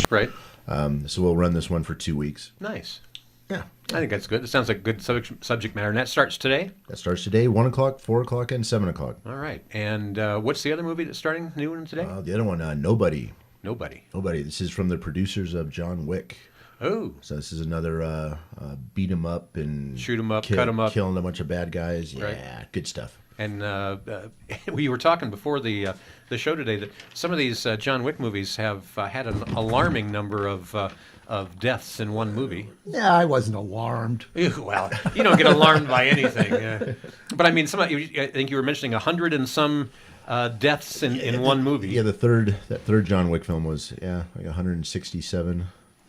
Right. So we'll run this one for 2 weeks. Nice. Yeah. I think that's good. It sounds like good subject matter. And that starts today? That starts today, 1 o'clock, 4 o'clock, and 7 o'clock. All right. And what's the other movie that's starting new one today? The other one, Nobody. Nobody. Nobody. This is from the producers of John Wick. Oh. So this is another beat 'em up and shoot 'em up, cut 'em up, killing a bunch of bad guys. Yeah, right. Good stuff. And we were talking before the show today that some of these John Wick movies have had an alarming number of deaths in one movie. Yeah, I wasn't alarmed. Well, you don't get alarmed by anything. But I mean, I think you were mentioning 100 and some deaths in one movie. Yeah, that third John Wick film was like 167.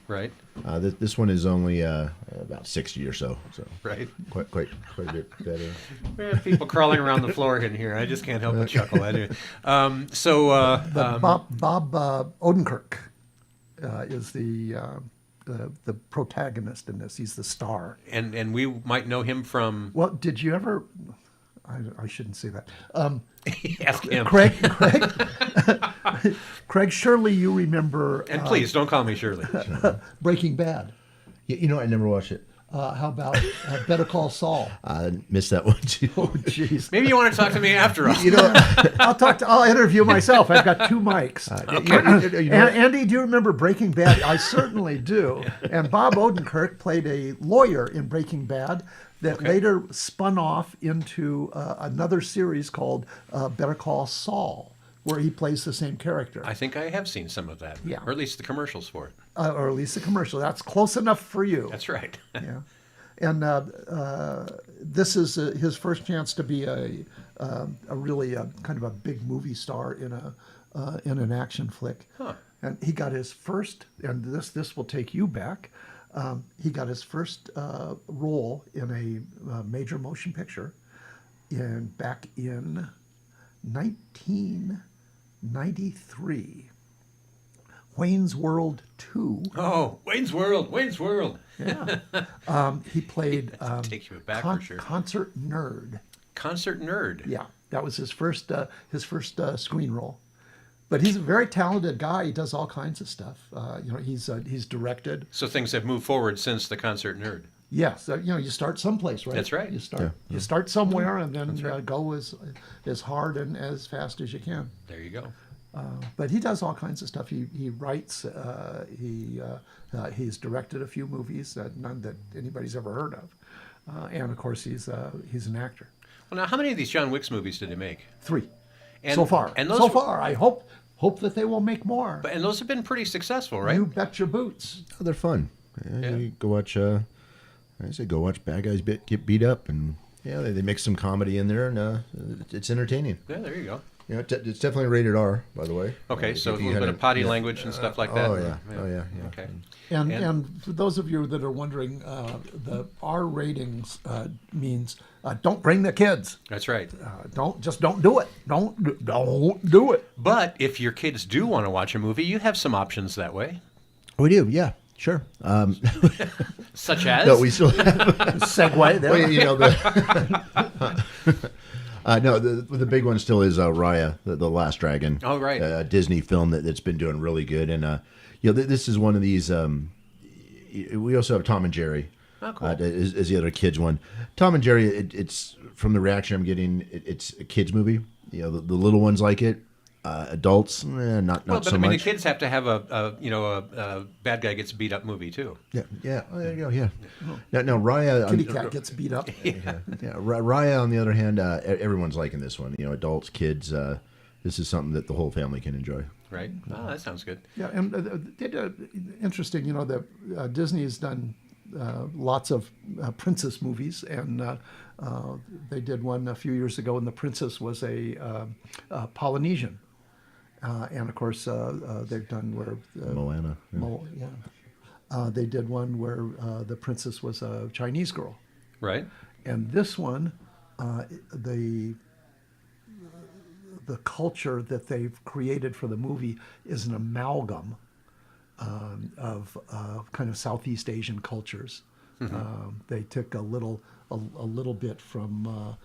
Right. This one is only about 60 or so. So right. Quite a bit better. We have people crawling around the floor in here. I just can't help but chuckle. Anyway. Bob Odenkirk is the protagonist in this. He's the star. And we might know him from. Well, did you ever? I shouldn't say that. Ask him. Craig, surely you remember. And please don't call me Shirley. Breaking Bad. I never watched it. How about Better Call Saul? I missed that one too. Oh, jeez. Maybe you want to talk to me after all. I'll interview myself. I've got 2 mics. Okay. Andy, do you remember Breaking Bad? I certainly do. And Bob Odenkirk played a lawyer in Breaking Bad that later spun off into another series called Better Call Saul, where he plays the same character. I think I have seen some of that. Yeah. Or at least the commercials for it. Or at least the commercial. That's close enough for you. That's right. Yeah. And this is his first chance to be a really kind of a big movie star in an action flick. Huh. And he got his first, and this will take you back. He got his first role in a major motion picture back in 1993. Wayne's World 2. Oh, Wayne's World. Yeah. He played take you back for sure. Concert Nerd. Concert Nerd. Yeah, that was his first screen role. But he's a very talented guy. He does all kinds of stuff. He's directed. So things have moved forward since the Concert Nerd. Yes, you start someplace, right? That's right. You start somewhere and then go as hard and as fast as you can. There you go. But he does all kinds of stuff. He writes. He's directed a few movies, none that anybody's ever heard of, and of course he's an actor. Well, now how many of these John Wick movies did he make? 3, and, so far. And those so far, I hope that they will make more. And those have been pretty successful, right? You bet your boots. Oh, they're fun. You go watch. I say go watch bad guys get beat up, and they mix some comedy in there, and it's entertaining. Yeah, there you go. It's definitely rated R, by the way. Okay, so a little bit of potty language and stuff like that. Oh yeah. Okay. And for those of you that are wondering, the R ratings means don't bring the kids. That's right. Don't do it. Don't do it. But if your kids do want to watch a movie, you have some options that way. We do, yeah. Sure. Such as? No, we still have segue there. Well, the big one still is Raya, the Last Dragon. Oh, right. A Disney film that's been doing really good, and this is one of these. We also have Tom and Jerry. Oh, cool. Is the other kids one. Tom and Jerry, it's from the reaction I'm getting, it's a kids movie. The little ones like it. Adults, not so much. But I mean, the kids have to have a bad guy gets beat up movie too. Yeah. Oh, there you go. Yeah. Now Raya, kitty cat gets beat up. Yeah. Raya, on the other hand, everyone's liking this one. Adults, kids. This is something that the whole family can enjoy. Right. Oh, that sounds good. Yeah, and interesting. The Disney has done lots of princess movies, and they did one a few years ago, and the princess was a Polynesian. And of course, they've done where Moana. They did one where the princess was a Chinese girl. Right. And this one, the culture that they've created for the movie is an amalgam of kind of Southeast Asian cultures. Mm-hmm. They took a little bit from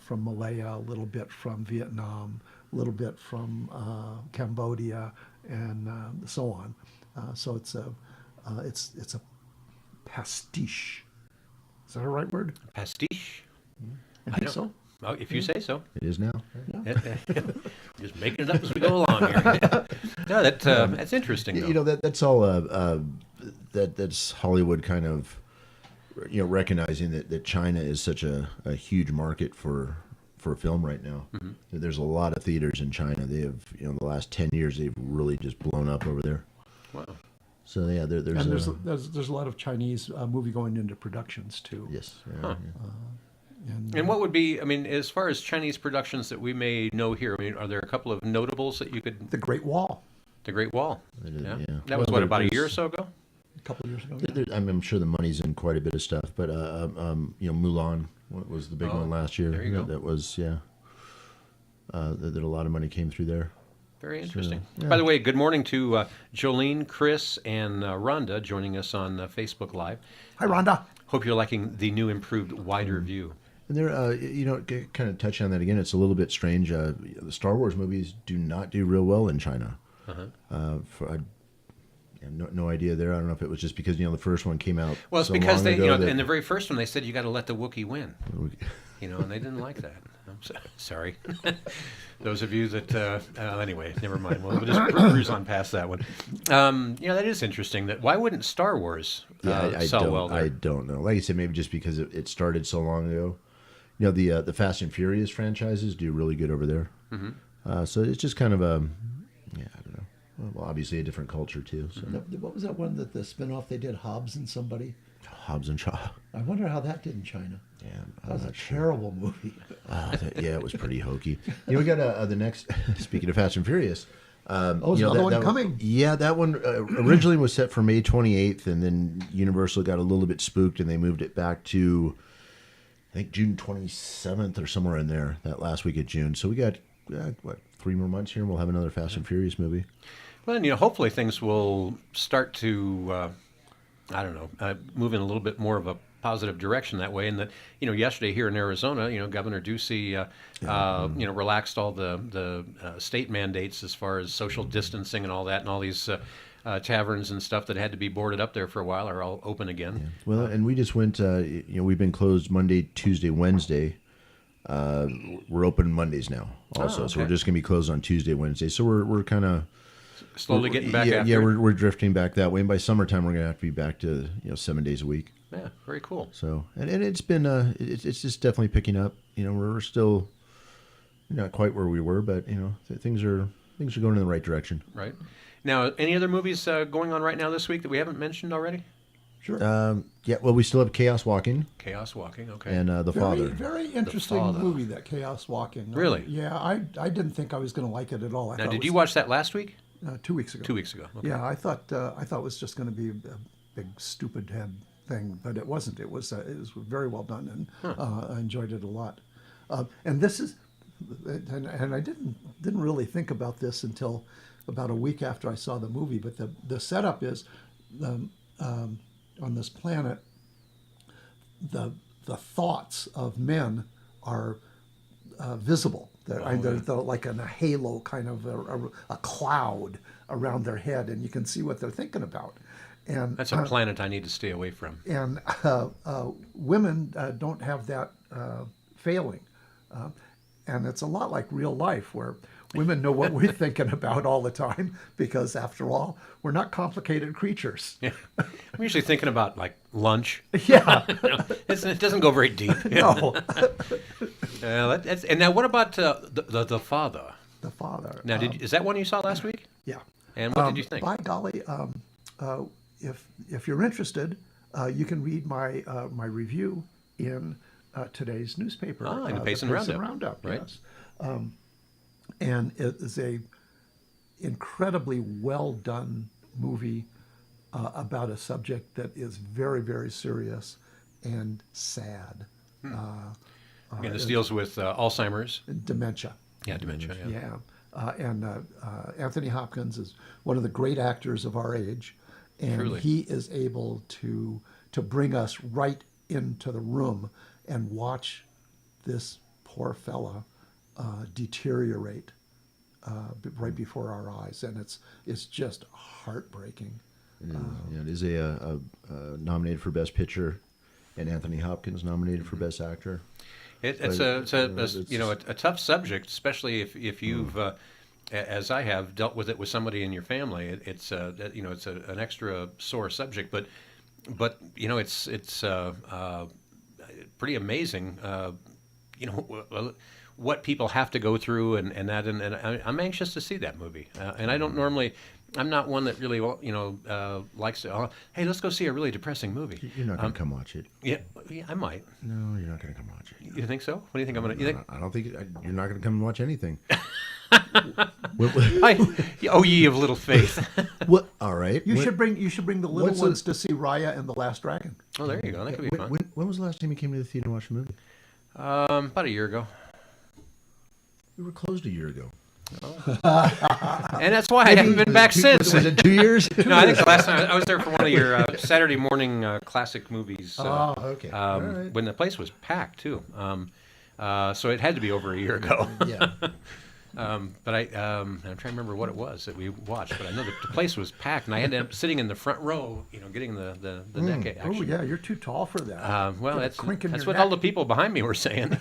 Malaya, a little bit from Vietnam, a little bit from Cambodia, and so on. So it's a pastiche. Is that a right word? Pastiche? I I think don't- so. Oh, if you say so. It is now. Just making it up as we go along here. No, that's interesting, though. You know, that's all. That's Hollywood kind of, recognizing that China is such a huge market for film right now. Mm-hmm. There's a lot of theaters in China. They have, the last 10 years, they've really just blown up over there. Wow. So yeah, there's And there's a lot of Chinese movie going into productions too. yes. Yeah, Huh. yeah. And what would be, I mean, as far as Chinese productions that we may know here, I mean, are there a couple of notables that you could... The Great Wall, The Great Wall. It is, Yeah. yeah. That was, Well, what, about a there's- year or so ago? a couple of years ago. I'm sure the money's in quite a bit of stuff, but Mulan was the big Oh, one last year. there you go. That was that a lot of money came through there. Very interesting. yeah. By the way, good morning to Jolene, Chris, and Rhonda joining us on Facebook Live. Hi, Rhonda. Hope you're liking the new improved wider view. And there, kind of touch on that again. It's a little bit strange. The Star Wars movies do not do real well in China. I have no idea there. I don't know if it was just because the first one came out. Well, it's so because long they, ago that- in the very first one, they said you got to let the Wookiee win. And they didn't like that. I'm sorry. Those of you that, anyway, never mind. We'll just cruise on past that one. That is interesting. That why wouldn't Star Wars I sell don't, well there? I don't know. Like I said, maybe just because it started so long ago. The Fast and Furious franchises do really good over there. Mm-hmm. So it's just kind of I don't know. Well, obviously a different culture too. So What was that one that the spinoff they did, Hobbs and Somebody? Hobbs and Shaw. I wonder how that did in China. Yeah, That was a terrible movie. it was pretty hokey. We got the next. Speaking of Fast and Furious. There's another one coming. Yeah, that one originally was set for May 28th, and then Universal got a little bit spooked, and they moved it back to, I think, June 27th or somewhere in there, that last week of June. So we got, 3 more months here, and we'll have another Fast and Furious movie. Well, and, hopefully things will start to, move in a little bit more of a positive direction that way. And that, yesterday here in Arizona, Governor Ducey, relaxed all the state mandates as far as social distancing and all that, and all these taverns and stuff that had to be boarded up there for a while are all open again. Well, and we just went, we've been closed Monday, Tuesday, Wednesday. We're open Mondays now also. So we're okay. just going to be closed on Tuesday, Wednesday. So we're kind of... Slowly getting back after Yeah, it. we're drifting back that way. And by summertime, we're going to have to be back to 7 days a week. Yeah, very cool. So and it's been it's just definitely picking up. We're still not quite where we were, but things are going in the right direction. Right. Now, any other movies going on right now this week that we haven't mentioned already? Sure. Yeah. Well, we still have Chaos Walking Chaos Walking, okay. and The Father. Very interesting Father. movie, that Chaos Walking. Really? Yeah, I didn't think I was going to like it at all. Now, did you watch that last week? 2 weeks ago? 2 weeks ago. Okay. Yeah, I thought it was just going to be a big stupid head thing, but it wasn't. It was very well done, and I enjoyed it a lot. And this is, and I didn't really think about this until about a week after I saw the movie. But the setup is, on this planet, the thoughts of men are visible. They're like in a halo, kind of a cloud around their head, and you can see what they're thinking about. And That's a planet I need to stay away from. and women don't have that failing, and it's a lot like real life, where women know what we're thinking about all the time, because after all, we're not complicated creatures. Yeah. I'm usually thinking about, like, lunch. Yeah. It doesn't go very deep. No. And now, what about the Father? The Father. Now, is that one you saw last week? Yeah. And what did you think? By golly, if you're interested, you can read my my review in today's newspaper. In the Payson Roundup. Right. Yes. And it is a incredibly well done movie about a subject that is very, very serious and sad. And this deals with Alzheimer's. Dementia. Yeah, dementia. Yeah. Yeah. And Anthony Hopkins is one of the great actors of our age, and Truly. he is able to bring us right into the room and watch this poor fella deteriorate right before our eyes, and it's just heartbreaking. It is nominated for Best Picture, and Anthony Hopkins nominated for Best Actor. It's a tough subject, especially if you've, as I have, dealt with it with somebody in your family. It's an extra sore subject, but it's pretty amazing. What people have to go through and I'm anxious to see that movie. And I don't normally. I'm not one that really, likes to. Hey, let's go see a really depressing movie. You're not going to come watch it. Yeah, I might. No, you're not going to come watch it. You think so? What do you think I'm going to? I don't think you're not going to come and watch anything. Oh, ye of little faith. What? All right. You should bring the little ones to see Raya and the Last Dragon. Oh, there you go. That could be fun. When was the last time you came to the theater and watched a movie? About a year ago. We were closed a year ago. And that's why I haven't been back since. Was it 2 years? No, I think the last time I was there for one of your Saturday morning classic movies. Okay. All right. When the place was packed too. So it had to be over a year ago. Yeah. But I'm trying to remember what it was that we watched. But I know the place was packed, and I ended up sitting in the front row, getting the deck action. Oh yeah, you're too tall for that. Well, that's crink in what your all neck. the people behind me were saying.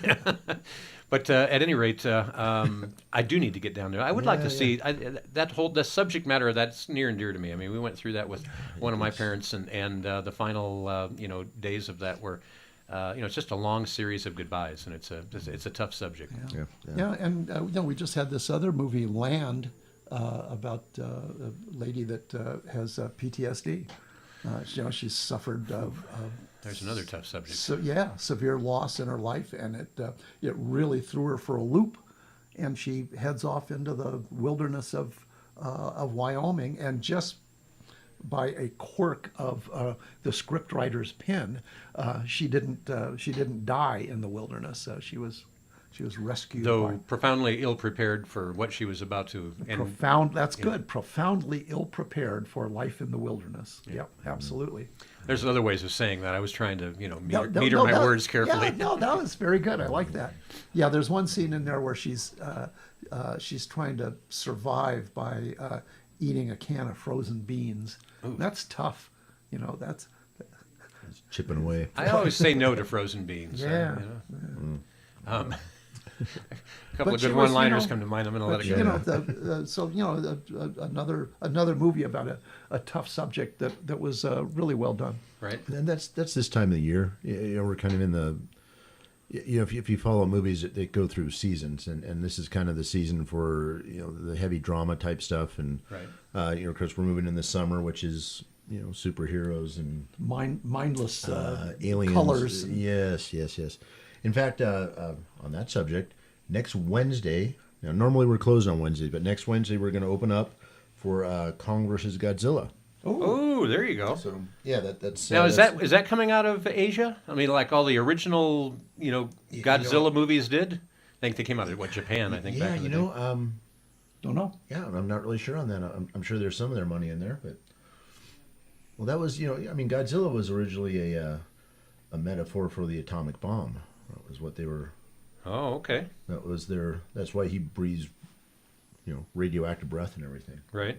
But at any rate, I do need to get down there. I would like to see the subject matter that's near and dear to me. I mean, we went through that with one of my parents, and the final days of that were. It's just a long series of goodbyes, and it's a tough subject. Yeah, and we just had this other movie, Land, about a lady that has PTSD. She's suffered. There's another tough subject. Severe loss in her life, and it really threw her for a loop, and she heads off into the wilderness of Wyoming, and just by a quirk of the scriptwriter's pen, she didn't die in the wilderness. She was rescued. Though profoundly ill prepared for what she was about to. Profoundly ill prepared for life in the wilderness. Yeah. Yep, absolutely. There's other ways of saying that. I was trying to meter my words carefully. Yeah, no, that was very good. I like that. Yeah, there's one scene in there where she's trying to survive by eating a can of frozen beans. Ooh. That's tough. That's chipping away. I always say no to frozen beans. Yeah. A couple of good one-liners come to mind. I'm going to let it go. Another movie about a tough subject that was really well done. Right. And that's this time of the year. We're kind of in the. If you follow movies, they go through seasons, and this is kind of the season for the heavy drama type stuff, and right. Of course we're moving in the summer, which is superheroes and mindless aliens, colors. Yes. In fact, on that subject, next Wednesday. Now normally we're closed on Wednesday, but next Wednesday we're going to open up for Kong versus Godzilla. Oh, there you go. So yeah, that's now is that coming out of Asia? I mean, like all the original, Godzilla movies did. I think they came out of Japan. I think. Yeah, back in the day. Don't know. Yeah, I'm not really sure on that. I'm sure there's some of their money in there, but that was Godzilla was originally a metaphor for the atomic bomb. That was what they were. Oh, okay. That's why he breathes, radioactive breath and everything. Right.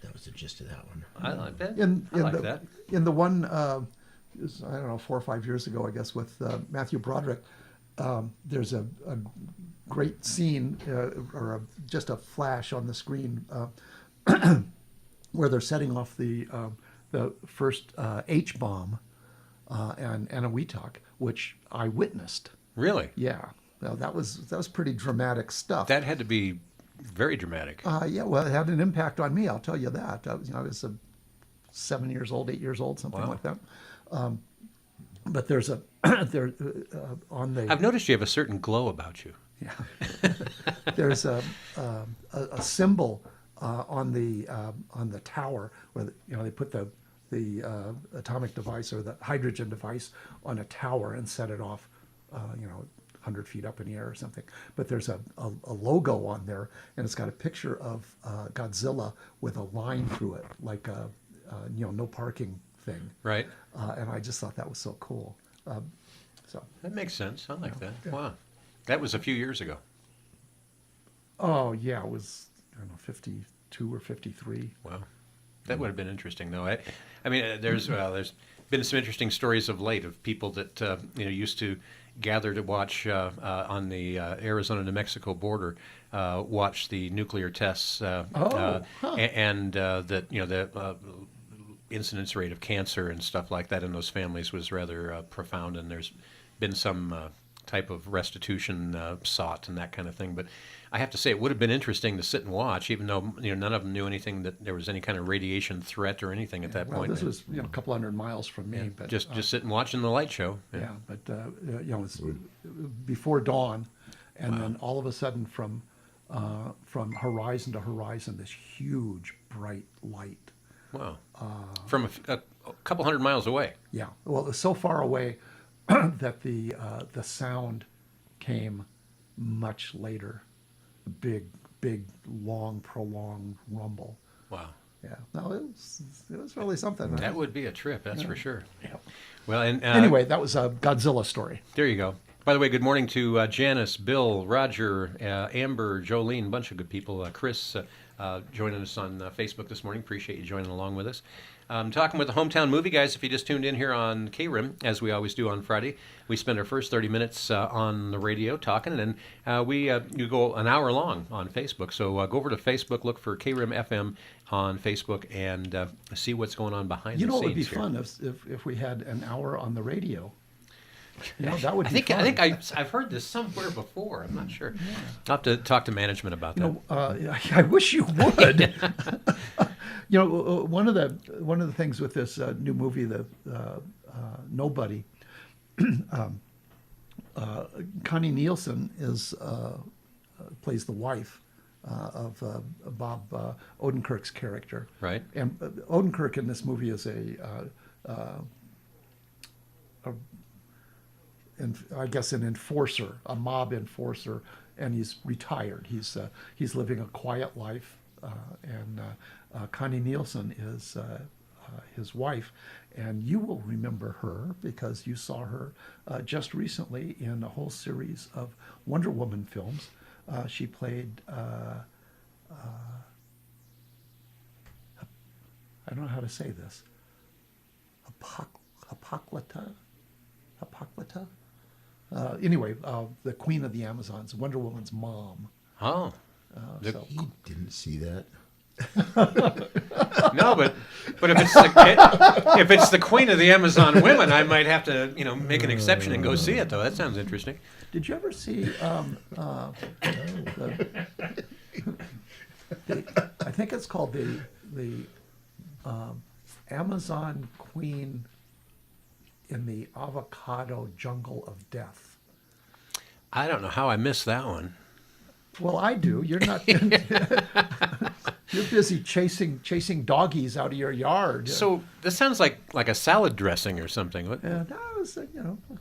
That was the gist of that one. I like that. That. In the one, I don't know, 4 or 5 years ago, I guess, with Matthew Broderick, there's a great scene or just a flash on the screen where they're setting off the first H bomb and a Weetalk, which I witnessed. Really? Yeah. Well, that was pretty dramatic stuff. That had to be very dramatic. Yeah, well, it had an impact on me. I'll tell you that. I was 7 years old, 8 years old, something like that. But there's on the. I've noticed you have a certain glow about you. Yeah. There's a symbol on the tower where they put the atomic device or the hydrogen device on a tower and set it off, 100 feet up in the air or something. But there's a logo on there, and it's got a picture of Godzilla with a line through it, like a no parking thing. Right. And I just thought that was so cool. So that makes sense. I like that. Yeah. Wow. That was a few years ago. Oh yeah, it was 52 or 53. Wow. That would have been interesting, though. I mean, there's been some interesting stories of late of people that used to gather to watch on the Arizona-New Mexico border, watch the nuclear tests, and that the incidence rate of cancer and stuff like that in those families was rather profound, and there's been some type of restitution sought and that kind of thing. But I have to say, it would have been interesting to sit and watch, even though none of them knew anything that there was any kind of radiation threat or anything at that point. This was a couple hundred miles from me, but just sit and watching the light show. Yeah, but it's before dawn, and then all of a sudden from horizon to horizon, this huge bright light. Wow. From a couple hundred miles away. Yeah. Well, it was so far away that the sound came much later. A big, long, prolonged rumble. Wow. Yeah. No, it was really something. That would be a trip, that's for sure. Yeah. Well, and anyway, that was a Godzilla story. There you go. By the way, good morning to Janice, Bill, Roger, Amber, Jolene, a bunch of good people. Chris joining us on Facebook this morning. Appreciate you joining along with us. Talking with the Hometown Movie Guys. If you just tuned in here on KRIM, as we always do on Friday, we spend our first 30 minutes on the radio talking, and you go an hour long on Facebook. So go over to Facebook, look for KRIM FM on Facebook, and see what's going on behind the scenes. It would be here. fun if we had an hour on the radio. That would be fun. I think I've heard this somewhere before. I'm not sure. Yeah. I'll have to talk to management about that. I wish you would. One of the things with this new movie, the Nobody, Connie Nielsen plays the wife of Bob Odenkirk's character. Right. And Odenkirk in this movie is I guess an enforcer, a mob enforcer, and he's retired. He's living a quiet life, and Connie Nielsen is his wife, and you will remember her because you saw her just recently in a whole series of Wonder Woman films. She played I don't know how to say this. Apocalypta. Anyway, the Queen of the Amazons, Wonder Woman's mom. Oh. He didn't see that. No, but if it's the Queen of the Amazon women, I might have to make an exception and go see it, though. That sounds interesting. Did you ever see I think it's called the Amazon Queen in the Avocado Jungle of Death? I don't know how I missed that one. Well, I do. You're not. You're busy chasing doggies out of your yard. So this sounds like a salad dressing or something. Yeah, that was it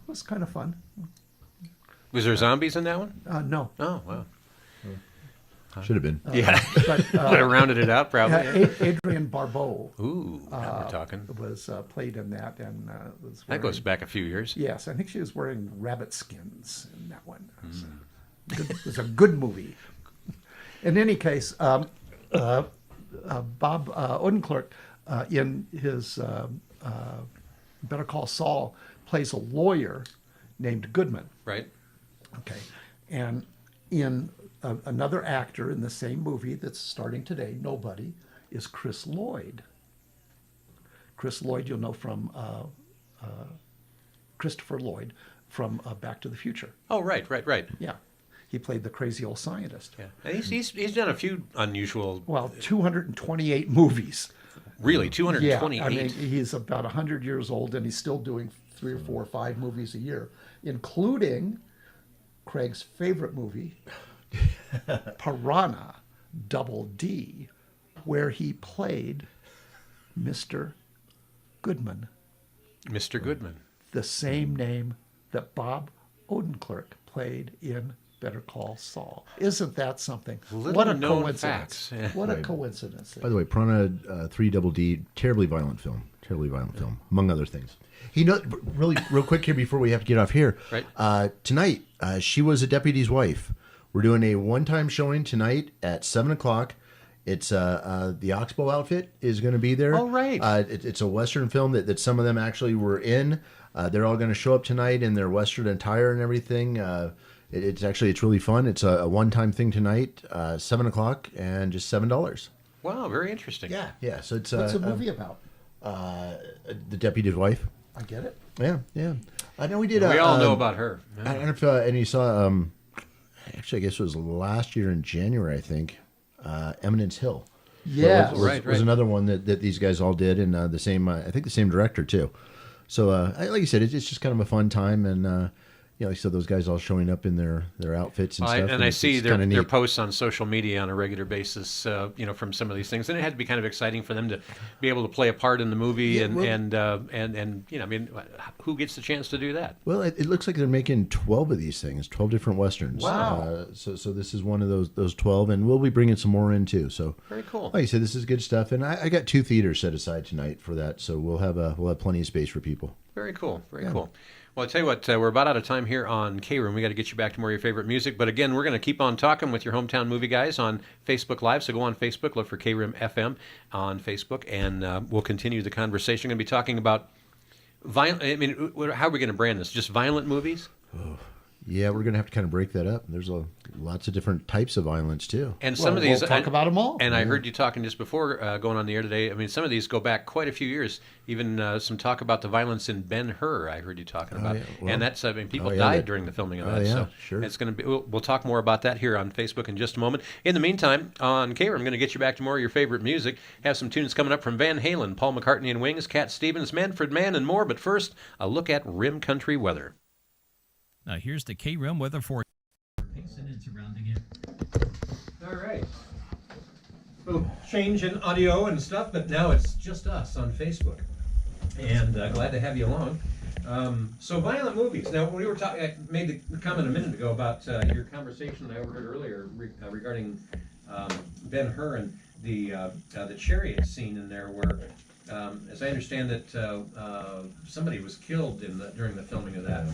was kind of fun. Was there zombies in that one? No. Oh wow. Should have been. Yeah. But Would have rounded it out probably. Adrian Barbeau. Ooh, now we're talking. Was played in that, and was That goes back a few years. Yes, I think she was wearing rabbit skins in that one. It was a good movie. In any case, Bob Odenkler in his Better Call Saul plays a lawyer named Goodman. Right. Okay, and in another actor in the same movie that's starting today, Nobody, is Chris Lloyd. Chris Lloyd, you'll know from Christopher Lloyd from Back to the Future. Oh, right. Yeah, he played the crazy old scientist. Yeah, and he's done a few unusual. Well, 228 movies. Really, 228. Yeah, I mean, he's about 100 years old, and he's still doing 3 or 4 or 5 movies a year, including Craig's favorite movie, Piranha Double D, where he played Mr. Goodman. Mr. Goodman. The same name that Bob Odenkirk played in Better Call Saul. Isn't that something? What a coincidence. Yeah. What a coincidence. By the way, Piranha 3 Double D, terribly violent film, among other things. Really, real quick here before we have to get off here. Right. Tonight, she was a deputy's wife. We're doing a one-time showing tonight at 7 o'clock It's the Oxbow outfit is going to be there. Oh, right. It's a Western film that some of them actually were in. They're all going to show up tonight in their Western attire and everything. It's really fun. It's a one-time thing tonight, 7 o'clock, and just $7. Wow, very interesting. Yeah. So it's What's the movie about? the deputy's wife. I get it. Yeah. I know we did. We all know about her. I don't know if and you saw. Actually, I guess it was last year in January. I think Eminence Hill. Yeah, was another one that these guys all did, and the same. I think the same director too. So, like you said, it's just kind of a fun time, and like I said, those guys all showing up in their outfits and stuff. And I see it's their kinda neat. posts on social media on a regular basis, from some of these things, and it had to be kind of exciting for them to be able to play a part in the movie, who gets the chance to do that? Well, it looks like they're making 12 of these things, 12 different westerns. Wow. So this is one of those 12, and we'll be bringing some more in too. So Very cool. like I said, this is good stuff, and I got 2 theaters set aside tonight for that, so we'll have plenty of space for people. Very cool. Very cool. Well, I tell you what, we're about out of time here on K-Room. We got to get you back to more of your favorite music. But again, we're going to keep on talking with your hometown movie guys on Facebook Live. So go on Facebook, look for K-Room FM on Facebook, and we'll continue the conversation. We're going to be talking about violent. I mean, how are we going to brand this? Just violent movies? Yeah, we're going to have to kind of break that up. There's lots of different types of violence too. And some of these, we'll talk about them all. And I heard you talking just before going on the air today. I mean, some of these go back quite a few years. Even some talk about the violence in Ben-Hur. I heard you talking about, yeah. Well, and that's people died during the filming of that. yeah, so sure. it's going to be. We'll talk more about that here on Facebook in just a moment. In the meantime, on K, I'm going to get you back to more of your favorite music. Have some tunes coming up from Van Halen, Paul McCartney and Wings, Cat Stevens, Manfred Mann, and more. But first, a look at Rim Country weather. Now here's the K-Rim weather for All right. Little change in audio and stuff, but now it's just us on Facebook. And glad to have you along. So violent movies. Now, we were talking. I made the comment a minute ago about your conversation that I overheard earlier regarding Ben-Hur and the chariot scene in there, where, as I understand it, somebody was killed during the filming of that,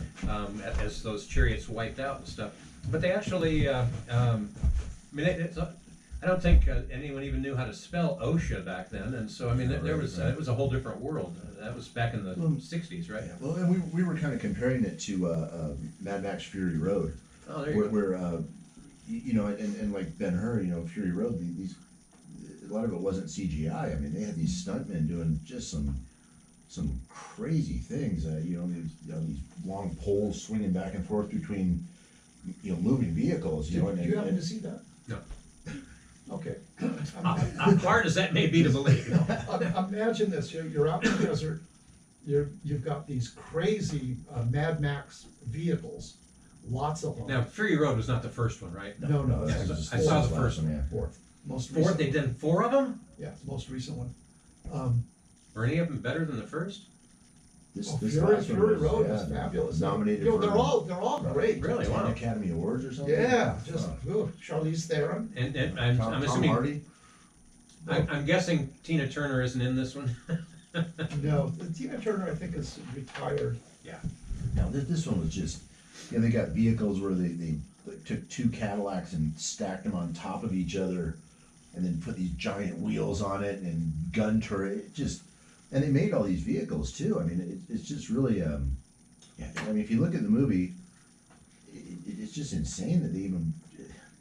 as those chariots wiped out and stuff. But they actually, I don't think anyone even knew how to spell OSHA back then, and so it was a whole different world. That was back in the '60s, right? Yeah, well, and we were kind of comparing it to Mad Max Fury Road, Oh, there you go. where and like Ben-Hur, Fury Road, a lot of it wasn't CGI. I mean, they had these stuntmen doing just some crazy things. These long poles swinging back and forth between moving vehicles. Did you happen to see that? No. Okay. Hard as that may be to believe. Imagine this: you're out in the desert. You've got these crazy Mad Max vehicles, lots of them. Now, Fury Road was not the first one, right? No. Yeah, That's I saw the first one. Yeah. Fourth. Most Fourth, recent. they did 4 of them? Yeah, most recent one. Were any of them better than the first? This Fury last one Road was fabulous. Nominated They're for all great. Really? Wow. 10 Academy Awards or something. Yeah, just Charlize Theron. And I'm Tom assuming. Hardy. I'm guessing Tina Turner isn't in this one. No, Tina Turner I think is retired. Yeah. Now this one was just, they got vehicles where they took 2 Cadillacs and stacked them on top of each other, and then put these giant wheels on it and gun turret. And they made all these vehicles too. I mean, it's just really, I mean, if you look at the movie, it's just insane that they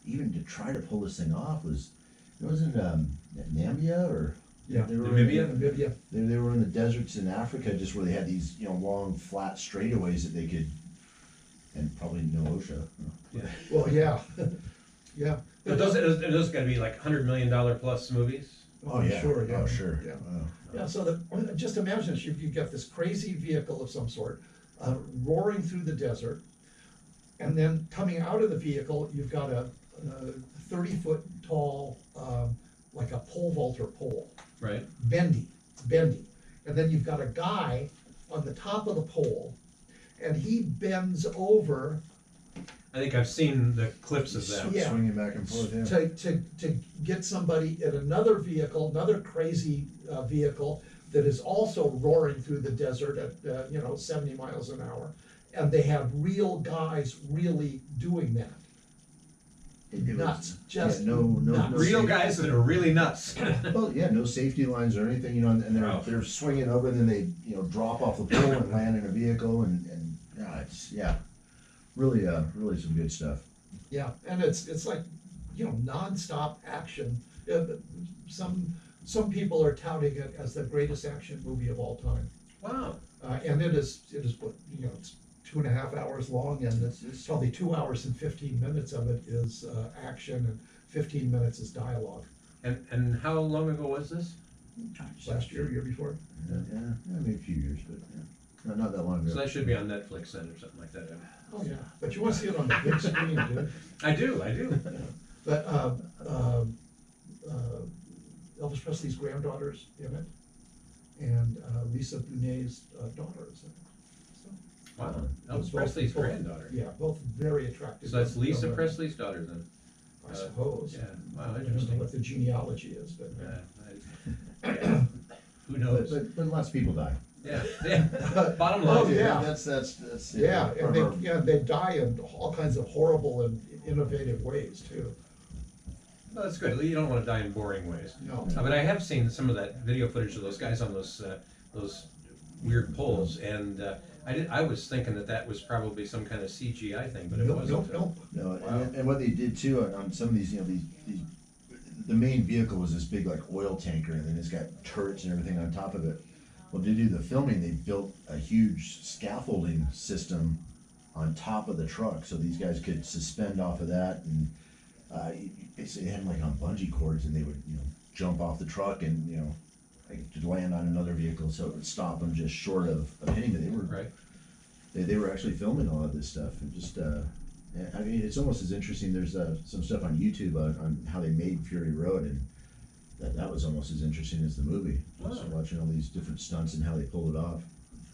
even to try to pull this thing off wasn't Namibia or Namibia. They were in the deserts in Africa, just where they had these long flat straightaways that they could, and probably no OSHA. Yeah. Well, yeah, yeah. But those got to be like $100 million plus movies. Oh yeah, sure, yeah. Oh sure, yeah. Wow. Yeah, so just imagine if you get this crazy vehicle of some sort roaring through the desert, and then coming out of the vehicle, you've got a 30-foot tall, like a pole vaulter pole. Right. Bendy. And then you've got a guy on the top of the pole, and he bends over I think I've seen the clips of that. Yeah. Swinging back and forth. Yeah. to get somebody in another vehicle, another crazy vehicle that is also roaring through the desert at 70 miles an hour, and they have real guys really doing that. It nuts, was, just yeah, no nuts. Real safety- guys that are really nuts. Well, yeah, no safety lines or anything, and Wow. they're swinging over, and then they drop off the pole and land in a vehicle, and yeah, really really some good stuff. Yeah, and it's like, nonstop action. Some people are touting it as the greatest action movie of all time. Wow. And it is, it's 2.5 hours long, and it's probably 2 hours and 15 minutes of it is action, and 15 minutes is dialogue. And how long ago was this? Last year before? Yeah, maybe a few years, but not that long ago. So that should be on Netflix then or something like that. Oh, yeah, but you want to see it on the big screen, dude. I do. Yeah. But Elvis Presley's granddaughter's in it, and Lisa Bonet's daughter is in it. So, Wow. both- Elvis Presley's both- granddaughter. Yeah, both very attractive. So that's Lisa young women, Presley's daughter then. I suppose. Yeah. Wow. I don't know Interesting. what the genealogy is, but Yeah. Who knows? But lots of people die. Yeah. Bottom line. Oh, yeah. That's yeah, part of our- and they die in all kinds of horrible and innovative ways too. Well, that's good. You don't want to die in boring ways. No. But I have seen some of that video footage of those guys on those weird poles, and I was thinking that was probably some kind of CGI thing, but it Nope, wasn't. nope. No, Wow. and what they did too on some of these, the main vehicle was this big like oil tanker, and then it's got turrets and everything on top of it. Well, to do the filming, they built a huge scaffolding system on top of the truck, so these guys could suspend off of that, and basically they had them like on bungee cords, and they would jump off the truck and like to land on another vehicle, so it would stop them just short of hitting it. Right. They were actually filming all of this stuff, and just yeah, I mean, it's almost as interesting. There's some stuff on YouTube on how they made Fury Road, and that was almost as interesting as the movie. Just Wow. watching all these different stunts and how they pulled it off.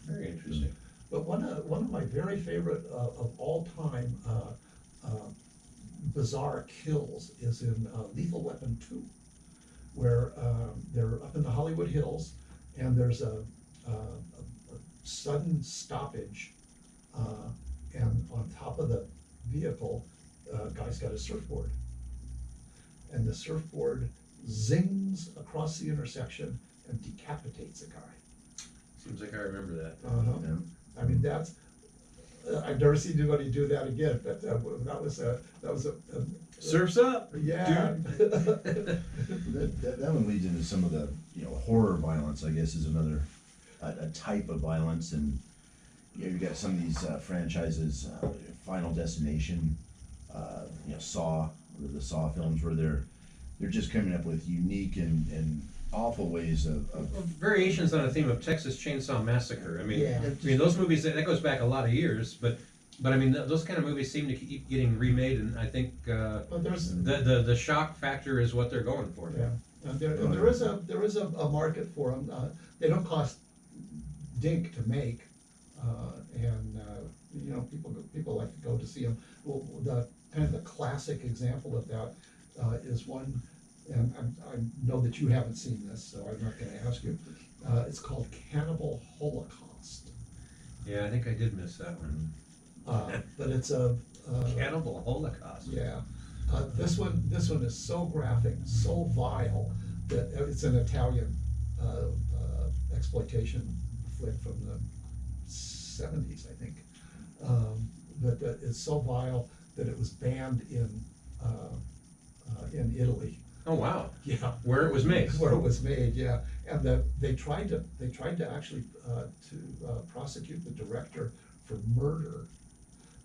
Very interesting. But one of my very favorite of all time bizarre kills is in Lethal Weapon 2, where they're up in the Hollywood Hills, and there's a sudden stoppage, and on top of the vehicle, guy's got a surfboard, and the surfboard zings across the intersection and decapitates a guy. Seems like I remember that. Yeah. I mean, that's, I've never seen anybody do that again, but that was a Surf's up. yeah. That one leads into some of the horror violence. I guess is another a type of violence, and you've got some of these franchises, Final Destination, Saw, the Saw films, where they're just coming up with unique and awful ways of Variations on a theme of Texas Chainsaw Massacre. I mean, Yeah. those movies that goes back a lot of years, but I mean those kind of movies seem to keep getting remade, and I think But there's the shock factor is what they're going for. yeah, and there is a market for them. They don't cost dink to make, and people like to go to see them. Well, the kind of the classic example of that is one, and I know that you haven't seen this, so I'm not going to ask you. It's called Cannibal Holocaust, Yeah, I think I did miss that one. but it's a Cannibal Holocaust. yeah. This one is so graphic, so vile that it's an Italian exploitation flick from the 70s, I think. But it's so vile that it was banned in Italy. Oh wow. Yeah, Where it was made. where it was made. Yeah, and they tried to actually prosecute the director for murder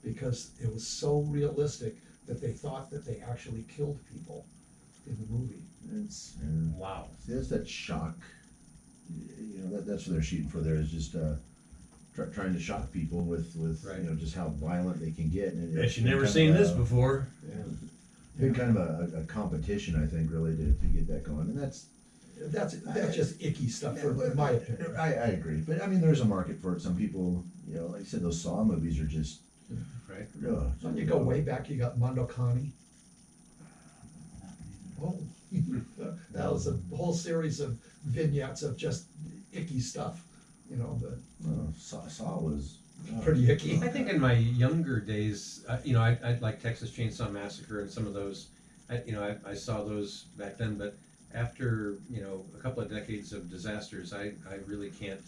because it was so realistic that they thought that they actually killed people in the movie. it's Wow. there's that shock. That's what they're shooting for. There is just trying to shock people with Right. just how violent they can get. And Bet it's you been never kind seen of this a- before. Yeah. Been kind of a competition, I think, really to get that going, and that's That's just icky stuff, in my opinion. I agree, but I mean, there's a market for it. Some people, like I said, those Saw movies are just. Right. So you go way back, you got Mondo Connie. Oh, that was a whole series of vignettes of just icky stuff, but Saw was pretty icky. I think in my younger days, I like Texas Chainsaw Massacre and some of those. I saw those back then, but after a couple of decades of disasters, I really can't.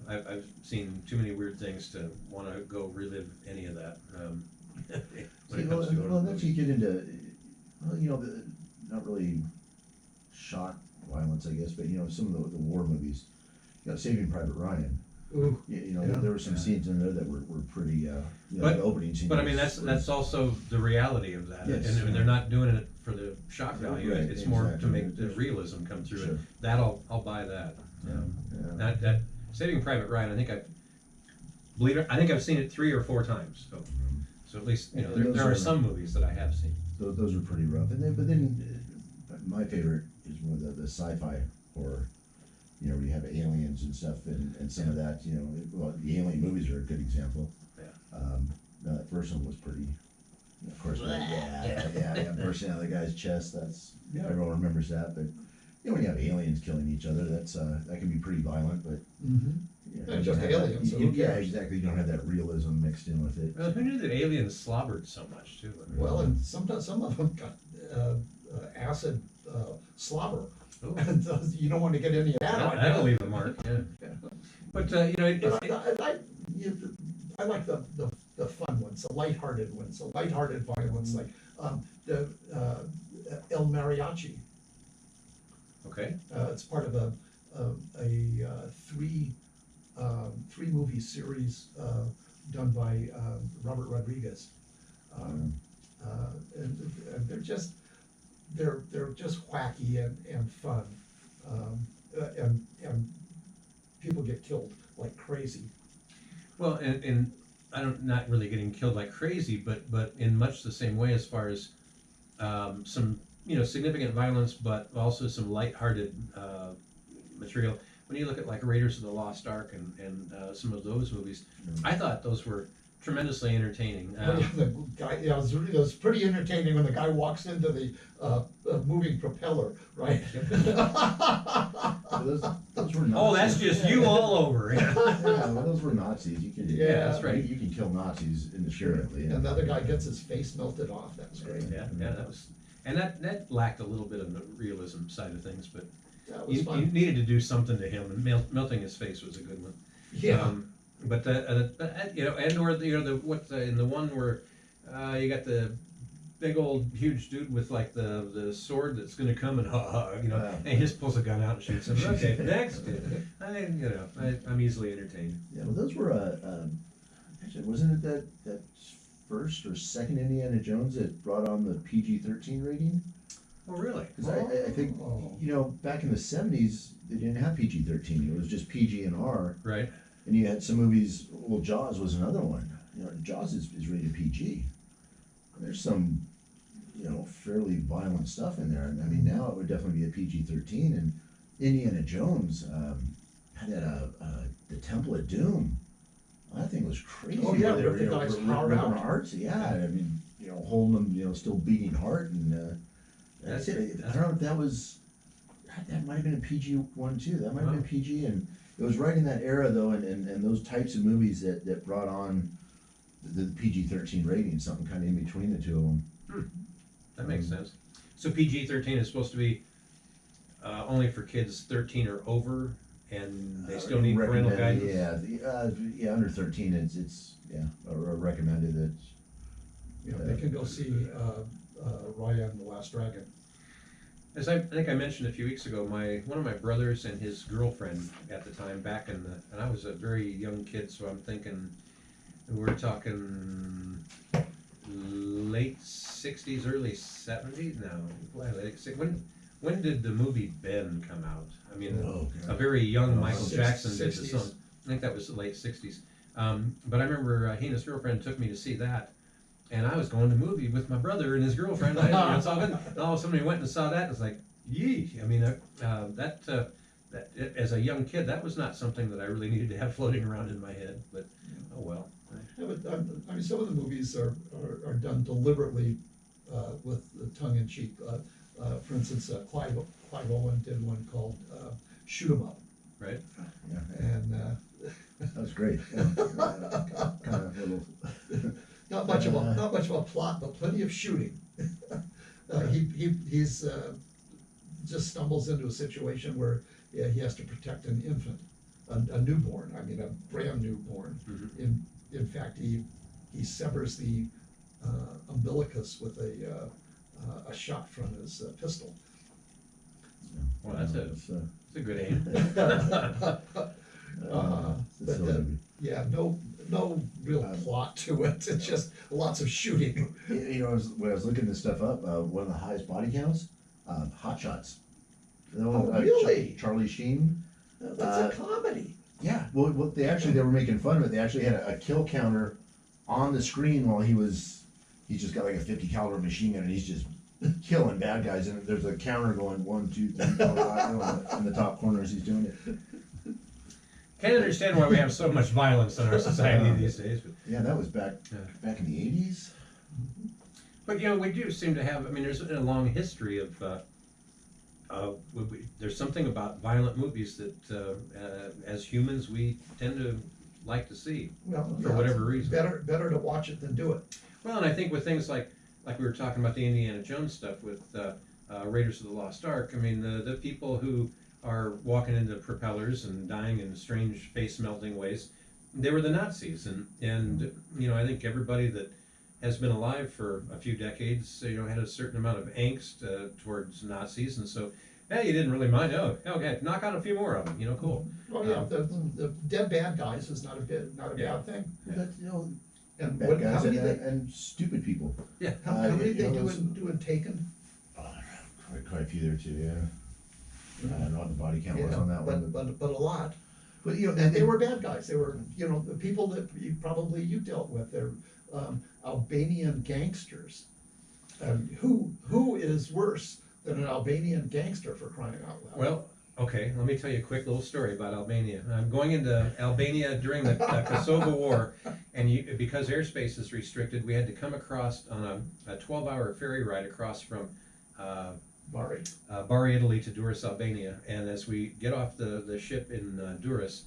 I've seen too many weird things to want to go relive any of that. When it comes to well, that's you get into, not really shock violence, I guess, but some of the war movies. Saving Private Ryan. Ooh, there were some scenes in there that were pretty, But- the opening scene. But I mean, that's also the reality of that, Yes. and they're not doing it for the shock value. Right, It's more to exactly. make the realism come through. Sure. And that I'll buy that. Yeah. That Saving Private Ryan, I think I've seen it 3 or 4 times. So at least And there those are are- some movies that I have seen. Those are pretty rough. But then my favorite is one of the sci-fi horror. Where you have aliens and stuff, and some of that. Well, the alien movies are a good example. Yeah. Now that first one was pretty. Of course, bursting out of the guy's chest. Everyone remembers that. But when you have aliens killing each other, that can be pretty violent. But Not just aliens, so who yeah, cares? exactly. You don't have that realism mixed in with it. Well, who knew that aliens slobbered so much too? Well, and sometimes some of them got acid slobber, Ooh. and you don't want to get any of that on That'll you. leave a mark. Yeah. But But I like the fun ones, the lighthearted ones, the lighthearted violence, like the El Mariachi. okay. It's part of a three movie series done by Robert Rodriguez, and they're just wacky and fun, and people get killed like crazy. Well, and not really getting killed like crazy, but in much the same way as far as some significant violence, but also some lighthearted material. When you look at like Raiders of the Lost Ark and some of those movies, I thought those were tremendously entertaining. The guy, it was pretty entertaining when the guy walks into the moving propeller, right? Those were Nazis. Oh, that's just you all over. Yeah. Well, those were Nazis. You can, Yeah, that's right. You can kill Nazis indiscriminately. And the other guy gets his face melted off. That was great. Yeah, that was, and that lacked a little bit of the realism side of things, but That was you fun. needed to do something to him, and melting his face was a good one. Yeah. But and or in the one where you got the big old huge dude with like the sword that's going to come and and he just pulls a gun out and shoots him. Okay, next. I'm easily entertained. Yeah, well, those were actually, wasn't it that first or second Indiana Jones that brought on the PG-13 rating? Oh, really? Because I think back in the '70s they didn't have PG-13. It was just PG and R. Right. And you had some movies. Well, Jaws was another one. Jaws is rated PG. There's some fairly violent stuff in there. And I mean, now it would definitely be a PG-13. And Indiana Jones had the Temple of Doom. That thing was crazy. Oh, yeah, They were, rip the guy's heart ripping out. hearts. Yeah, I mean, holding them, still beating heart, and that's it. I don't know if that was. That might have been a PG one too. That might have been PG, and it was right in that era though, and those types of movies that brought on the PG-13 rating, something kind of in between the two of them. That makes sense. So PG-13 is supposed to be only for kids 13 or over, and they still need parental Recommended, guidance. Yeah, under 13, it's recommended that. They can go see Raya and the Last Dragon. As I think I mentioned a few weeks ago, one of my brothers and his girlfriend at the time, and I was a very young kid, so I'm thinking we're talking late 60s, early 70s. No, late 60s. When did the movie Ben come out? I mean, a very young Michael Jackson did the 60s. song. I think that was the late 60s. But I remember he and his girlfriend took me to see that. And I was going to movie with my brother and his girlfriend. And all of a sudden we went and saw that, and it's like, yee! I mean, that as a young kid, that was not something that I really needed to have floating around in my head. But oh well. Yeah, but I mean, some of the movies are done deliberately with the tongue in cheek. For instance, Clive Owen did one called "Shoot 'Em Up," Right. Yeah, and that was great. not much of a plot, but plenty of shooting. He's just stumbles into a situation where he has to protect an infant, a newborn. I mean, a brand newborn. Mm-hmm. In fact, he severs the umbilicus with a shot from his pistol. Well, that's a good aim. Yeah, no real plot to it. It's just lots of shooting. You know, when I was looking this stuff up, one of the highest body counts, Hot Shots. You know, Really? Charlie Sheen. That's a comedy. Yeah. Well, they were making fun of it. They actually had a kill counter on the screen while he's just got like a 50 caliber machine gun and he's just killing bad guys. And there's a counter going 1, 2, 3, 4, 5 in the top corner as he's doing it. Can't understand why we have so much violence in our society these days. But, Yeah, that was back in the 80s. but you know, we do seem to have. I mean, there's a long history of. There's something about violent movies that, as humans, we tend to like to see Well, for whatever reason. Better to watch it than do it. Well, and I think with things like we were talking about the Indiana Jones stuff with Raiders of the Lost Ark. I mean, the people who are walking into propellers and dying in strange face-melting ways, they were the Nazis, and you know, I think everybody that has been alive for a few decades, you know, had a certain amount of angst towards Nazis, and so, you didn't really mind. Oh, okay, knock out a few more of them, you know, cool. Oh yeah, the dead bad guys is not a bad thing. But, you know, And bad guys how many and stupid people. Yeah. how many they you know, do in Taken? Quite a few there too, yeah. I don't know what the body count was on that one. But a lot. But you know, And they were bad guys. They were, you know, the people that you dealt with. They're Albanian gangsters. Who is worse than an Albanian gangster, for crying out loud? Well, okay, let me tell you a quick little story about Albania. I'm going into Albania during the Kosovo War, and because airspace is restricted, we had to come across on a 12-hour ferry ride across from Bari. Bari, Italy to Durrës, Albania. And as we get off the ship in Durrës,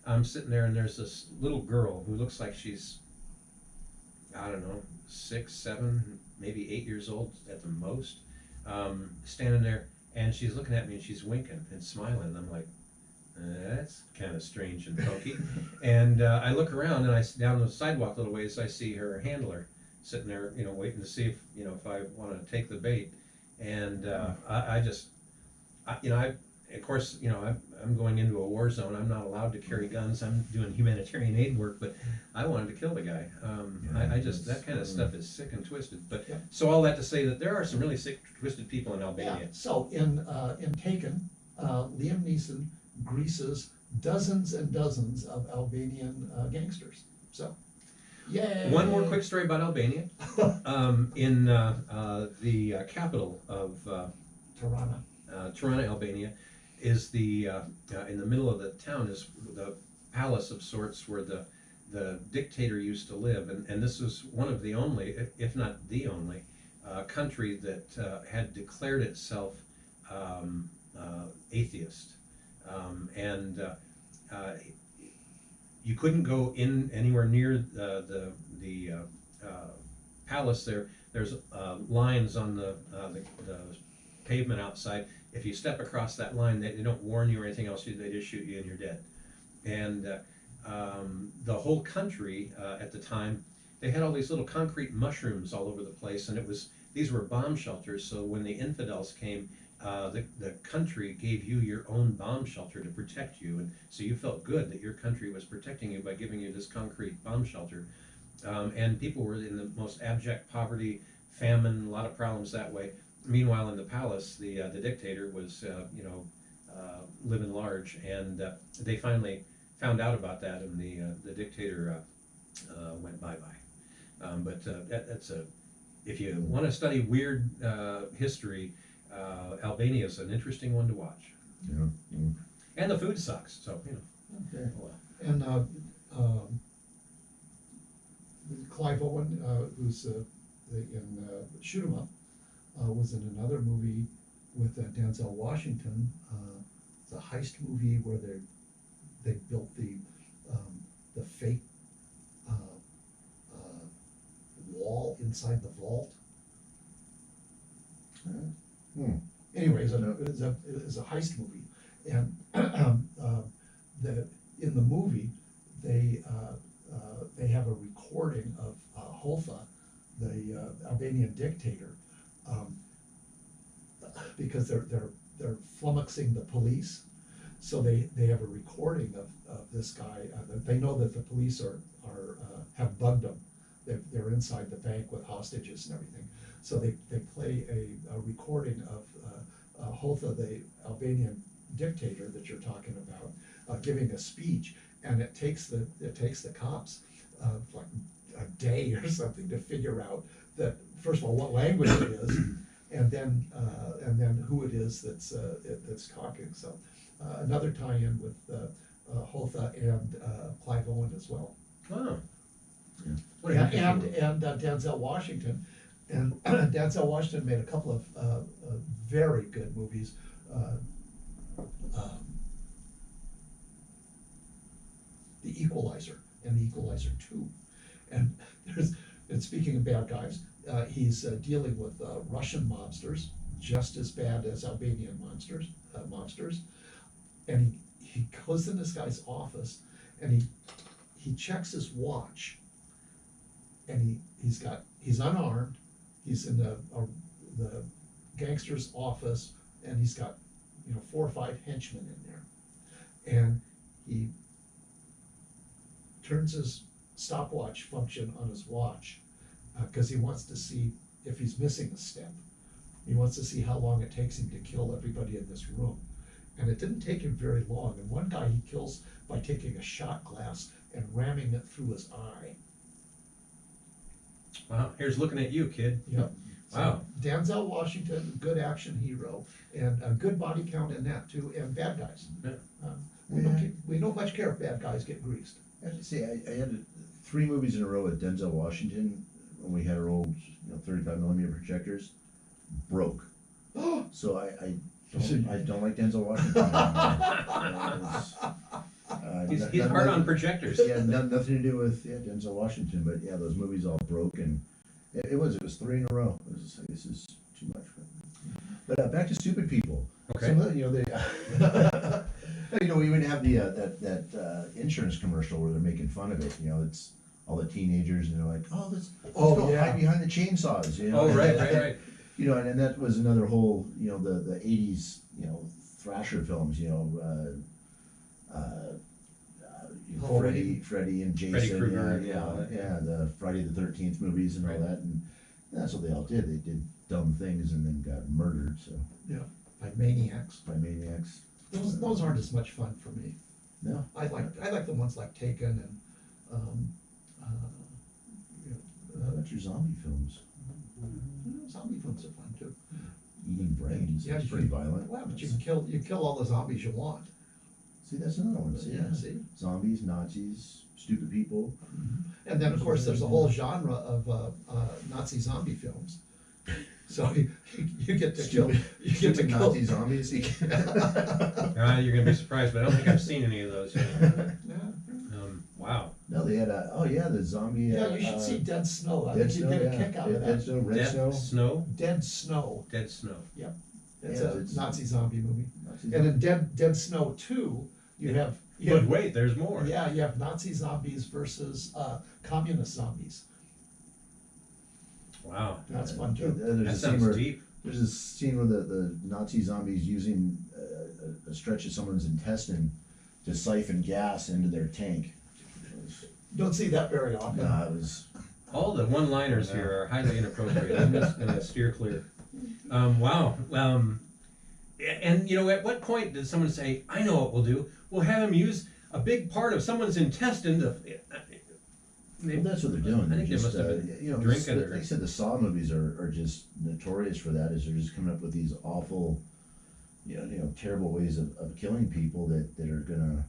I'm sitting there and there's this little girl who looks like she's, I don't know, 6, 7, maybe 8 years old at the most, standing there, and she's looking at me and she's winking and smiling. And I'm like, that's kind of strange and funky. And I look around and down the sidewalk a little ways, I see her handler sitting there, you know, waiting to see if I want to take the bait. And of course, you know, I'm going into a war zone. I'm not allowed to carry guns. I'm doing humanitarian aid work, but I wanted to kill the guy. That kind of stuff is sick and twisted. But Yeah. so all that to say that there are some really sick, twisted people in Yeah. Albania. So in Taken, Liam Neeson greases dozens and dozens of Albanian gangsters. So, yay! One more quick story about Albania. In the capital of Tirana. Tirana, Albania, is in the middle of the town is the palace of sorts where the dictator used to live, and this was one of the only, if not the only, country that had declared itself atheist, and you couldn't go in anywhere near the palace there. There's lines on the pavement outside. If you step across that line, they don't warn you or anything else. They just shoot you and you're dead. And the whole country at the time, they had all these little concrete mushrooms all over the place, and these were bomb shelters. So when the infidels came, the country gave you your own bomb shelter to protect you, and so you felt good that your country was protecting you by giving you this concrete bomb shelter. And people were in the most abject poverty, famine, a lot of problems that way. Meanwhile, in the palace, the dictator was, living large, and they finally found out about that, and the dictator went bye-bye. But that's if you want to study weird history, Albania is an interesting one to watch. Yeah. And the food sucks, so, you know. Okay. Well, And Clive Owen, who's in Shoot 'Em Up, was in another movie with Denzel Washington. It's a heist movie where they built the fake inside the vault. Anyways, it is a heist movie, and in the movie they have a recording of Hotha, the Albanian dictator, because they're flummoxing the police, so they have a recording of this guy. They know that the police have bugged them. They're inside the bank with hostages and everything. So they play a recording of Hotha, the Albanian dictator that you're talking about, giving a speech, and it takes the cops like a day or something to figure out that, first of all, what language it is, and then who it is that's talking. So another tie-in with Hotha and Clive Owen as well. Oh. And Denzel Washington. And Denzel Washington made a couple of very good movies. The Equalizer and The Equalizer 2. And speaking of bad guys, he's dealing with Russian mobsters, just as bad as Albanian mobsters. And he goes in this guy's office, and he checks his watch, and he's unarmed. He's in the gangster's office, and he's got 4 or 5 henchmen in there, and he turns his stopwatch function on his watch because he wants to see if he's missing a step. He wants to see how long it takes him to kill everybody in this room, and it didn't take him very long. And one guy he kills by taking a shot glass and ramming it through his eye. Wow, here's looking at you, kid. Yep. Wow. So Denzel Washington, good action hero, and a good body count in that too, and bad guys. Yeah. We don't much care if bad guys get greased. I have to say, I had 3 movies in a row with Denzel Washington when we had our old 35mm projectors, broke. So I don't like Denzel Washington anymore. He's hard on projectors. Yeah, nothing to do with Denzel Washington, but yeah, those movies all broke, and it was 3 in a row. It was like, this is too much for me. But back to Stupid People. Okay. Some of the, we would have that insurance commercial where they're making fun of it. It's all the teenagers, and they're like, let's go hide behind the chainsaws. Oh, right. And that was another whole, the 80s, thrasher films, Freddy and Jason, Freddy Krueger, the Friday the 13th movies and all that, and that's what they all did. They did dumb things and then got murdered. So By maniacs. Those aren't as much fun for me. No, I like the ones like Taken and how about your zombie films? zombie films are fun too. Eating brains. Yeah, It's pretty violent. Well, but you kill all the zombies you want. See, that's another one. See. Zombies, Nazis, stupid people. And then, of course, there's a whole genre of Nazi zombie films. So you get to kill. You get to kill Nazi zombies. You're gonna be surprised, but I don't think I've seen any of those yet. Yeah. Wow. No, they had the zombie. Yeah, you should see Dead Snow. I think you'd get a kick out of that. Dead Snow, Red Snow. Snow. Dead Snow. Dead Snow. Yep. It's Yeah, a it's- Nazi zombie movie. Nazi And in Dead Snow 2, you have But wait, there's more. Yeah, you have Nazi zombies versus communist zombies. Wow. That's fun too. That sounds deep. There's a scene where the Nazi zombies using a stretch of someone's intestine to siphon gas into their tank. Don't see that very often. It was. All the one-liners here are highly inappropriate. I'm just gonna steer clear. Wow. And at what point did someone say, "I know what we'll do. We'll have him use a big part of someone's intestine to." Well, that's what they're doing. I think they They're must have been drinking Like I said, the Saw movies are just notorious for that. Is they're just coming up with these awful, terrible ways of killing people that are gonna.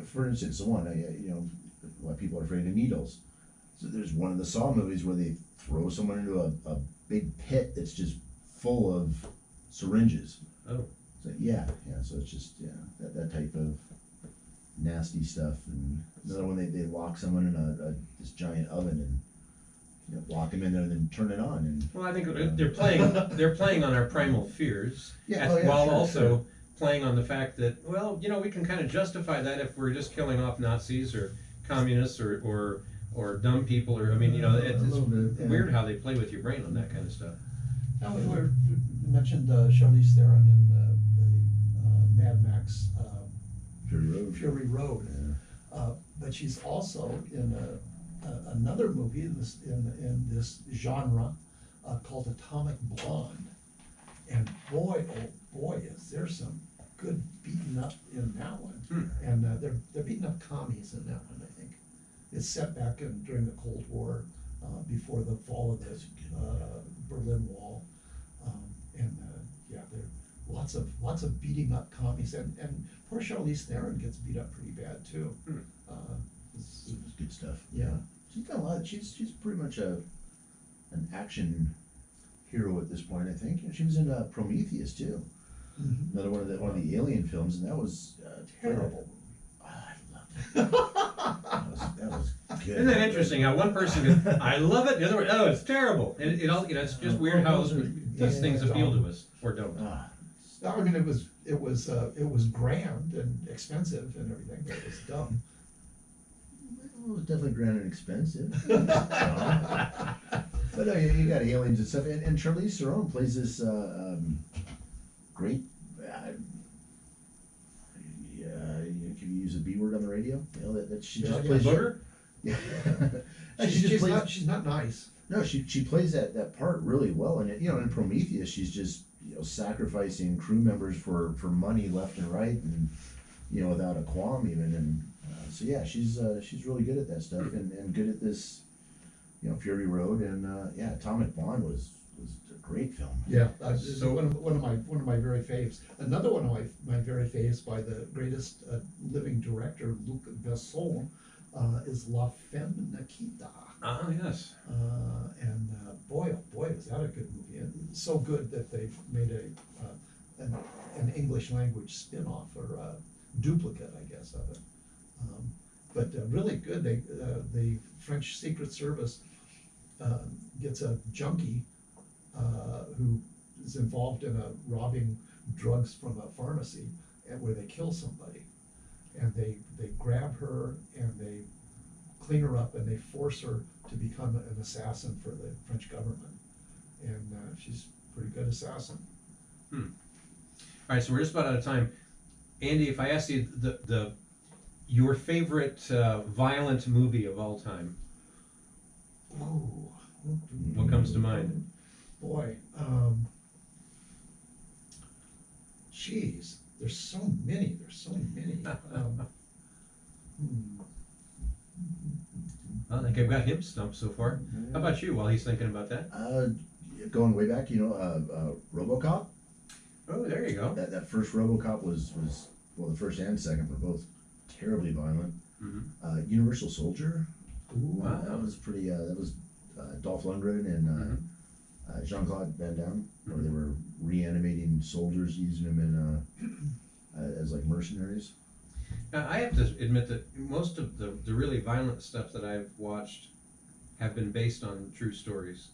For instance, the one why people are afraid of needles. So there's one of the Saw movies where they throw someone into a big pit that's just full of syringes. Oh. So so it's just that type of nasty stuff. And another one, they lock someone in this giant oven and lock them in there and then turn it on. And Well, I think they're playing on our primal fears, while sure, also sure. playing on the fact that, well, we can kind of justify that if we're just killing off Nazis or communists or dumb people, or it's little bit, yeah. weird how they play with your brain on that kind of stuff. Now, we mentioned Charlize Theron in the Mad Max Fury Road. Yeah. But she's also in another movie in this genre called Atomic Blonde. And boy, oh boy, is there some good beating up in that one. And they're beating up commies in that one, I think. It's set back during the Cold War, before the fall of the Berlin Wall. There are lots of beating up commies, and poor Charlize Theron gets beat up pretty bad too. It's good stuff. Yeah. She's done a lot. She's pretty much an action hero at this point, I think. She was in Prometheus too. Mm-hmm. Another one of the Alien films, and that was Terrible. I loved it. that was good. Isn't that interesting? How one person goes, "I love it," the other one, "Oh, it's terrible." And it all, it's just weird how these things appeal to us or don't. I mean, it was grand and expensive and everything, but it was dumb. It was definitely grand and expensive. But no, you got aliens and stuff, and Charlize Theron plays this great. Can you use a B word on the radio? That she just plays. Booger? Yeah. She's not nice. No, she plays that part really well, and in Prometheus, she's just sacrificing crew members for money left and right, and without a qualm even, and so yeah, she's really good at that stuff, and good at this, Fury Road, and Atomic Blonde was a great film. Yeah, so one of my very faves. Another one of my very faves by the greatest living director, Luc Besson, is La Femme Nikita. Ah, yes. And boy, oh boy, was that a good movie! And so good that they've made an English language spin-off or duplicate, I guess, of it. But really good. The French Secret Service gets a junkie who is involved in robbing drugs from a pharmacy, and where they kill somebody, and they grab her and they clean her up and they force her to become an assassin for the French government, and she's a pretty good assassin. All right, so we're just about out of time. Andy, if I ask you your favorite violent movie of all time, Ooh. what comes to mind? Boy, geez, there's so many. I think I've got him stumped so far. How about you while he's thinking about that? Going way back, RoboCop. Oh, there you go. That first RoboCop was well, the first and second were both terribly violent. Mm-hmm. Universal Soldier. Ooh, wow. That was pretty. That was Dolph Lundgren and Jean-Claude Van Damme, where they were reanimating soldiers, using them in as like mercenaries. Now, I have to admit that most of the really violent stuff that I've watched have been based on true stories,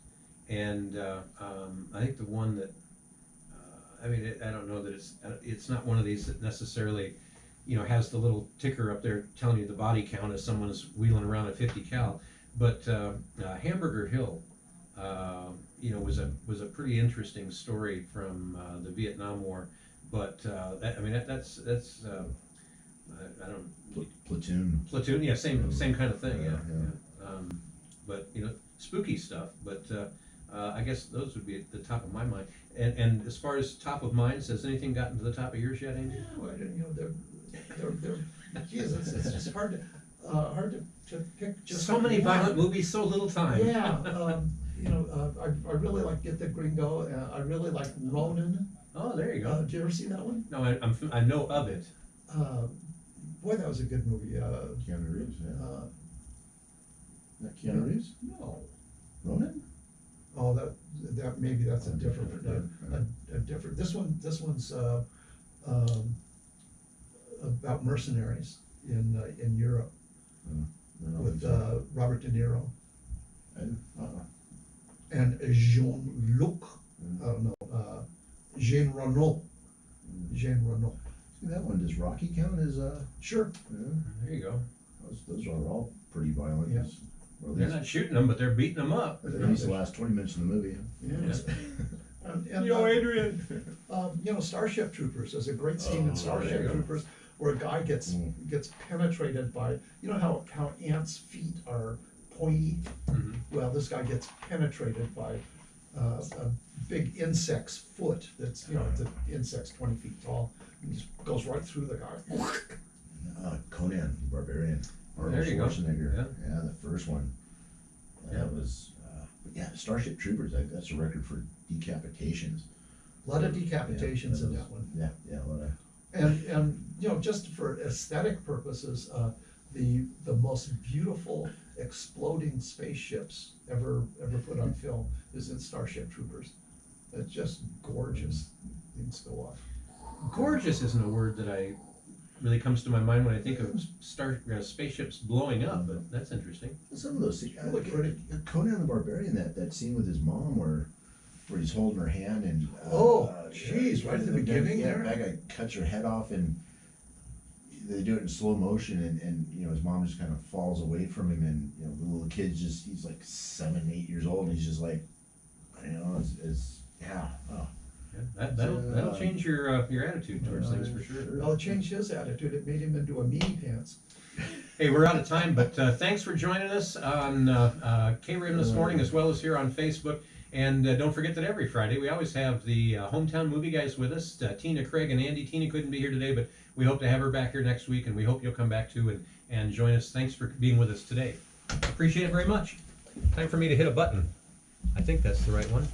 and I think the one that I don't know that it's not one of these that necessarily has the little ticker up there telling you the body count as someone's wheeling around a 50 cal, but Hamburger Hill was a pretty interesting story from the Vietnam War, but that's I don't. Platoon, yeah, same kind of thing, yeah. But spooky stuff. But I guess those would be at the top of my mind. And as far as top of mind, has anything gotten to the top of yours yet, Andy? Yeah, well, they're geez, it's just hard to pick. Just so many one. violent movies, so little time. Yeah, I really like Get the Gringo. I really like Ronin. Oh, there you go. Did you ever see that one? No, I know of it. Boy, that was a good movie. Keanu Reeves, yeah. Not Keanu Reeves? No. Ronin? Oh, that maybe that's a different. A different. This one's about mercenaries in Europe with Robert De Niro. And Jean-Luc, Jean Reno. Jean Reno. See that one? Does Rocky count as Sure. There you go. Those are all pretty violent. Yeah. Well, They're not shooting them, but they're beating them up. at least the last 20 minutes of the movie. Adrian. Starship Troopers. There's a great scene in there you Starship go. Troopers where a guy gets penetrated by, how ants' feet are pointy. Well, this guy gets penetrated by a big insect's foot. That's the insect's 20 feet tall, and just goes right through the guy. Conan the Barbarian. Arnold There you go. Schwarzenegger. Yeah. Yeah, the first one. That was. Starship Troopers. That's a record for decapitations. A lot of decapitations in that one. Yeah, a lot of. And just for aesthetic purposes, the most beautiful exploding spaceships ever put on film is in Starship Troopers. It's just gorgeous. Things go off. Gorgeous isn't a word that really comes to my mind when I think of spaceships blowing up, but that's interesting. Some of those things. Really pretty. Conan the Barbarian. That scene with his mom where he's holding her hand and. Right at the beginning there. That guy cuts her head off and. They do it in slow motion, and his mom just kind of falls away from him, and the little kid's he's like 7, 8 years old, and he's just like, That'll change your attitude towards things for sure. Well, it changed his attitude. It made him into a meanie pants. Hey, we're out of time, but thanks for joining us on K-Rim this morning, as well as here on Facebook. And don't forget that every Friday we always have the hometown movie guys with us, Tina, Craig, and Andy. Tina couldn't be here today, but we hope to have her back here next week, and we hope you'll come back too and join us. Thanks for being with us today. Appreciate it very much. Time for me to hit a button. I think that's the right one.